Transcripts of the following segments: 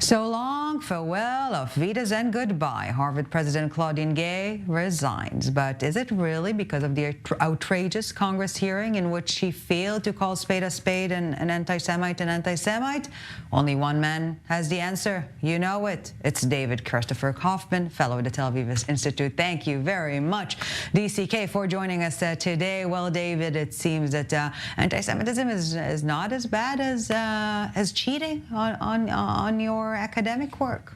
So long, farewell, auf Wiedersehen, goodbye. Harvard President Claudine Gay resigns. But is it really because of the outrageous Congress hearing in which she failed to call spade a spade and an anti-Semite an anti-Semite? Only one man has the answer. You know it. It's David Christopher Kaufman, fellow at the Tel Aviv Institute. Thank you very much, DCK, for joining us today. Well, David, it seems that anti-Semitism is not as bad as cheating on your academic work.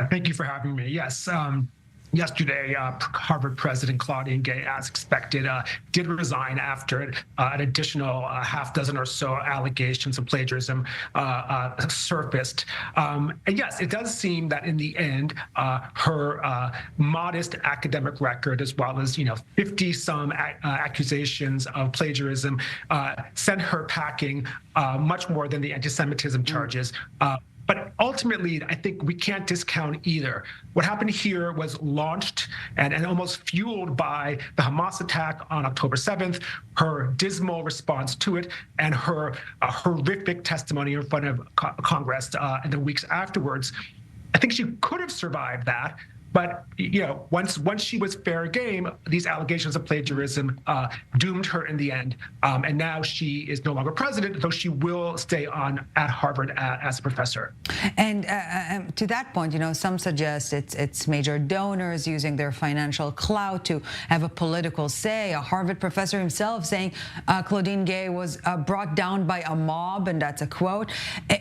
Thank you for having me. Yes. Yesterday, Harvard President Claudine Gay, as expected, did resign after an additional half dozen or so allegations of plagiarism surfaced. And yes, it does seem that in the end, her modest academic record, as well as 50-some accusations of plagiarism, sent her packing much more than the anti-Semitism charges. But ultimately, I think we can't discount either. What happened here was launched and almost fueled by the Hamas attack on October 7th, her dismal response to it, and her horrific testimony in front of Congress in the weeks afterwards. I think she could have survived that. But once she was fair game, these allegations of plagiarism doomed her in the end. And now she is no longer president, though she will stay on at Harvard as a professor. And to that point, some suggest it's major donors using their financial clout to have a political say. A Harvard professor himself saying Claudine Gay was brought down by a mob, and that's a quote.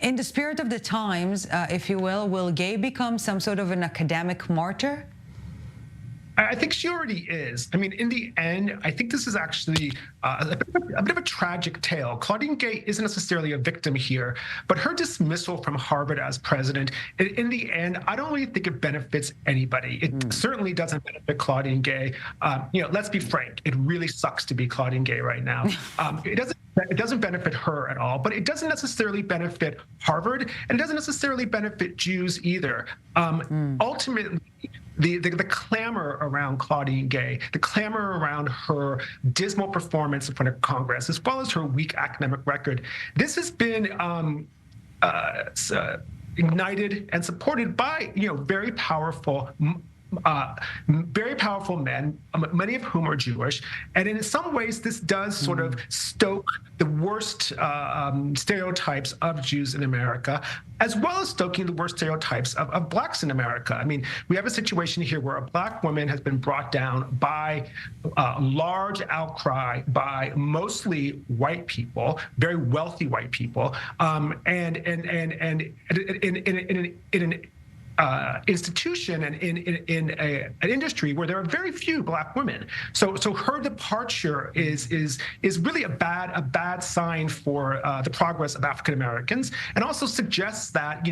In the spirit of the times, if you will Gay become some sort of an academic martyr? I think she already is. I mean, in the end, I think this is actually a bit of a tragic tale. Claudine Gay isn't necessarily a victim here, but her dismissal from Harvard as president, in the end, I don't really think it benefits anybody. It certainly doesn't benefit Claudine Gay. Let's be frank. It really sucks to be Claudine Gay right now. It doesn't benefit her at all, but it doesn't necessarily benefit Harvard, and it doesn't necessarily benefit Jews either. Ultimately, the clamor around Claudine Gay, the clamor around her dismal performance in front of Congress, as well as her weak academic record, this has been ignited and supported by very powerful men, many of whom are Jewish. And in some ways, this does sort of stoke the worst stereotypes of Jews in America, as well as stoking the worst stereotypes of blacks in America. I mean, we have a situation here where a black woman has been brought down by a large outcry by mostly white people, very wealthy white people, and in an institution and in an industry where there are very few black women. So her departure is really a bad sign for the progress of African Americans, and also suggests that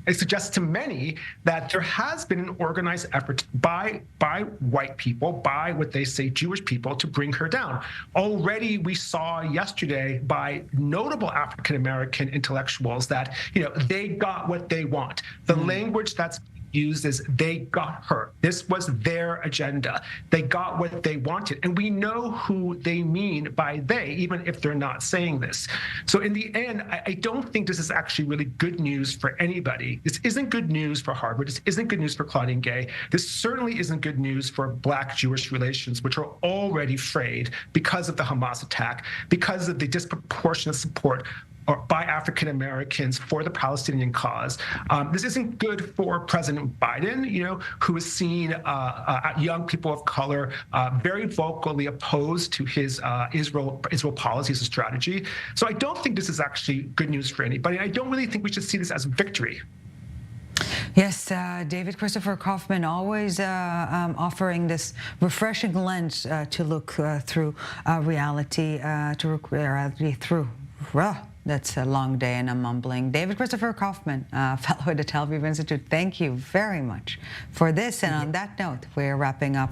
it suggests to many that there has been an organized effort by white people, by what they say Jewish people, to bring her down. Already we saw yesterday by notable African American intellectuals that they got what they want. The language that's used is they got her. This was their agenda. They got what they wanted. And we know who they mean by they, even if they're not saying this. So in the end, I don't think this is actually really good news for anybody. This isn't good news for Harvard. This isn't good news for Claudine Gay. This certainly isn't good news for Black-Jewish relations, which are already frayed because of the Hamas attack, because of the disproportionate support by African Americans for the Palestinian cause. This isn't good for President Biden, who has seen young people of color very vocally opposed to his Israel policies and strategy. So I don't think this is actually good news for anybody. I don't really think we should see this as a victory. Yes, David Christopher Kaufman, always offering this refreshing lens to look through reality, through. That's a long day and I'm mumbling. David Christopher Kaufman, fellow at the Tel Aviv Institute, thank you very much for this. And on that note, we're wrapping up